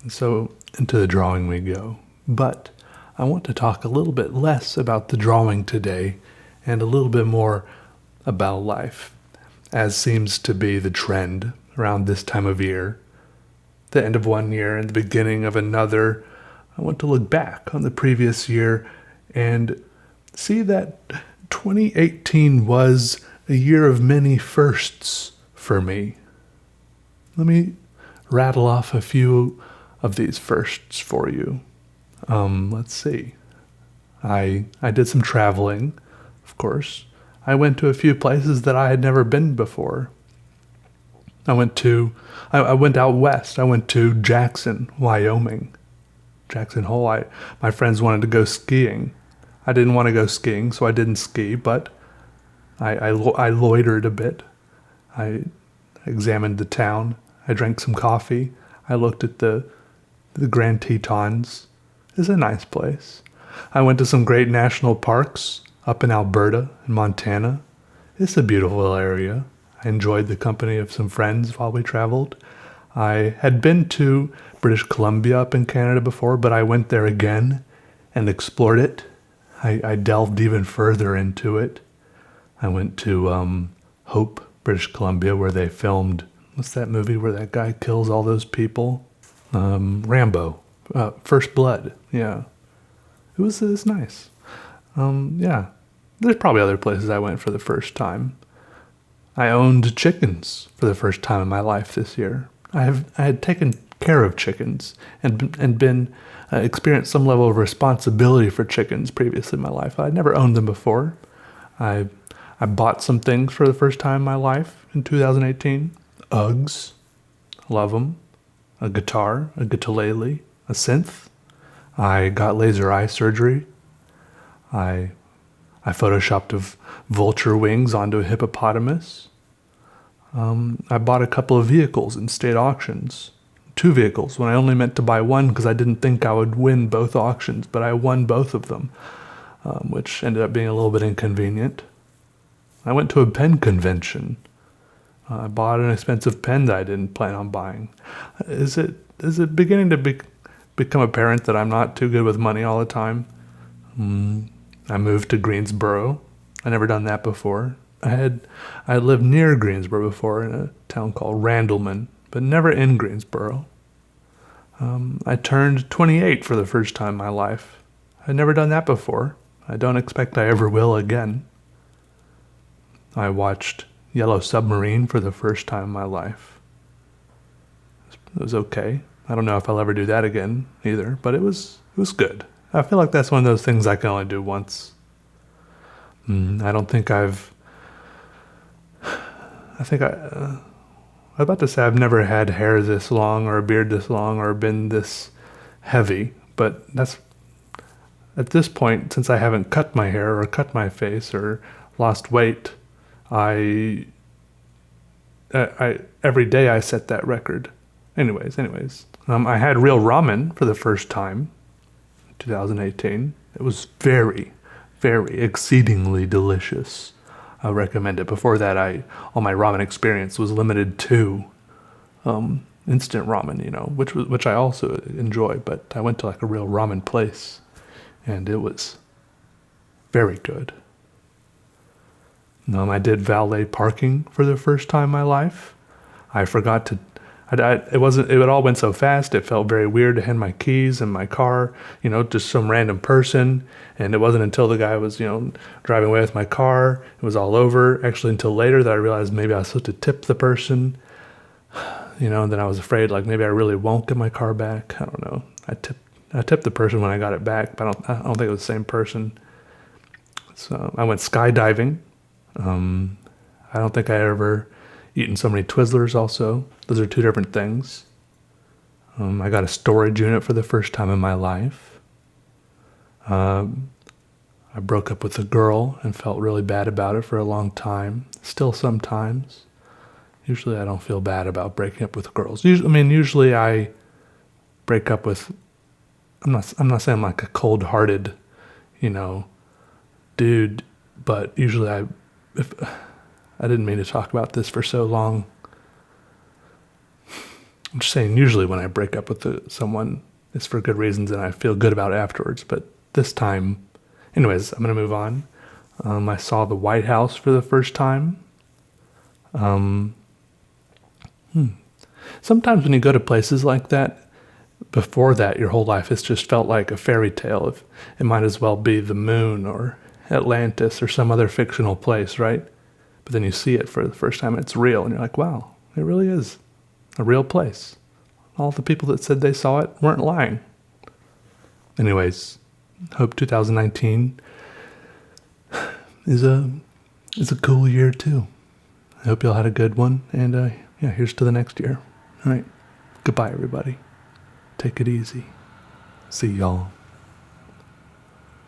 So into the drawing we go. But I want to talk a little bit less about the drawing today and a little bit more about life, as seems to be the trend around this time of year. The end of one year and the beginning of another, I want to look back on the previous year and see that 2018 was a year of many firsts for me. Let me rattle off a few of these firsts for you. Let's see. I did some traveling, of course. I went to a few places that I had never been before. I went out west. I went to Jackson, Wyoming. Jackson Hole. My friends wanted to go skiing. I didn't want to go skiing, so I didn't ski, but I loitered a bit. I examined the town. I drank some coffee. I looked at the Grand Tetons. It's a nice place. I went to some great national parks up in Alberta and Montana. It's a beautiful area. I enjoyed the company of some friends while we traveled. I had been to British Columbia up in Canada before, but I went there again and explored it. I delved even further into it. I went to Hope, British Columbia, where they filmed, what's that movie where that guy kills all those people? Rambo. First Blood. Yeah. It was nice. Yeah. There's probably other places I went for the first time. I owned chickens for the first time in my life this year. I had taken care of chickens and been experienced some level of responsibility for chickens previously in my life. I'd never owned them before. I bought some things for the first time in my life in 2018. Uggs, love them. A guitar, a guitarlele, a synth. I got laser eye surgery. I photoshopped vulture wings onto a hippopotamus. I bought a couple of vehicles in state auctions. 2 vehicles when I only meant to buy one because I didn't think I would win both auctions, but I won both of them, which ended up being a little bit inconvenient. I went to a pen convention. I bought an expensive pen that I didn't plan on buying. Is it beginning to become apparent that I'm not too good with money all the time? I moved to Greensboro. I never done that before. I lived near Greensboro before in a town called Randleman, but never in Greensboro. I turned 28 for the first time in my life. I'd never done that before. I don't expect I ever will again. I watched Yellow Submarine for the first time in my life. It was okay. I don't know if I'll ever do that again either, but it was good. I feel like that's one of those things I can only do once. I don't think I was about to say I've never had hair this long or a beard this long or been this heavy, but that's at this point, since I haven't cut my hair or cut my face or lost weight, I every day I set that record. Anyways, I had real ramen for the first time in 2018. It was very, very exceedingly delicious. I recommend it. Before that, all my ramen experience was limited to instant ramen, which I also enjoy. But I went to like a real ramen place, and it was very good. I did valet parking for the first time in my life. I forgot to. It all went so fast. It felt very weird to hand my keys and my car, just some random person. And it wasn't until the guy was, driving away with my car, it was all over. Actually, until later that I realized maybe I was supposed to tip the person. And then I was afraid, like maybe I really won't get my car back. I don't know. I tipped the person when I got it back, but I don't think it was the same person. So I went skydiving. I don't think I ever eaten so many Twizzlers also. Those are 2 different things. I got a storage unit for the first time in my life. I broke up with a girl and felt really bad about it for a long time. Still sometimes. Usually I don't feel bad about breaking up with girls. Usually I break up with... I'm not saying I'm like a cold-hearted, dude, but usually I didn't mean to talk about this for so long. I'm just saying, usually when I break up with someone, it's for good reasons and I feel good about it afterwards. But this time, anyways, I'm going to move on. I saw the White House for the first time. Sometimes when you go to places like that, before that, your whole life has just felt like a fairy tale. It might as well be the moon or Atlantis or some other fictional place, right? But then you see it for the first time and it's real, and you're like, wow, it really is a real place. All the people that said they saw it weren't lying. Anyways, hope 2019 is a cool year too. I hope y'all had a good one, and here's to the next year. All right, goodbye everybody. Take it easy. See y'all.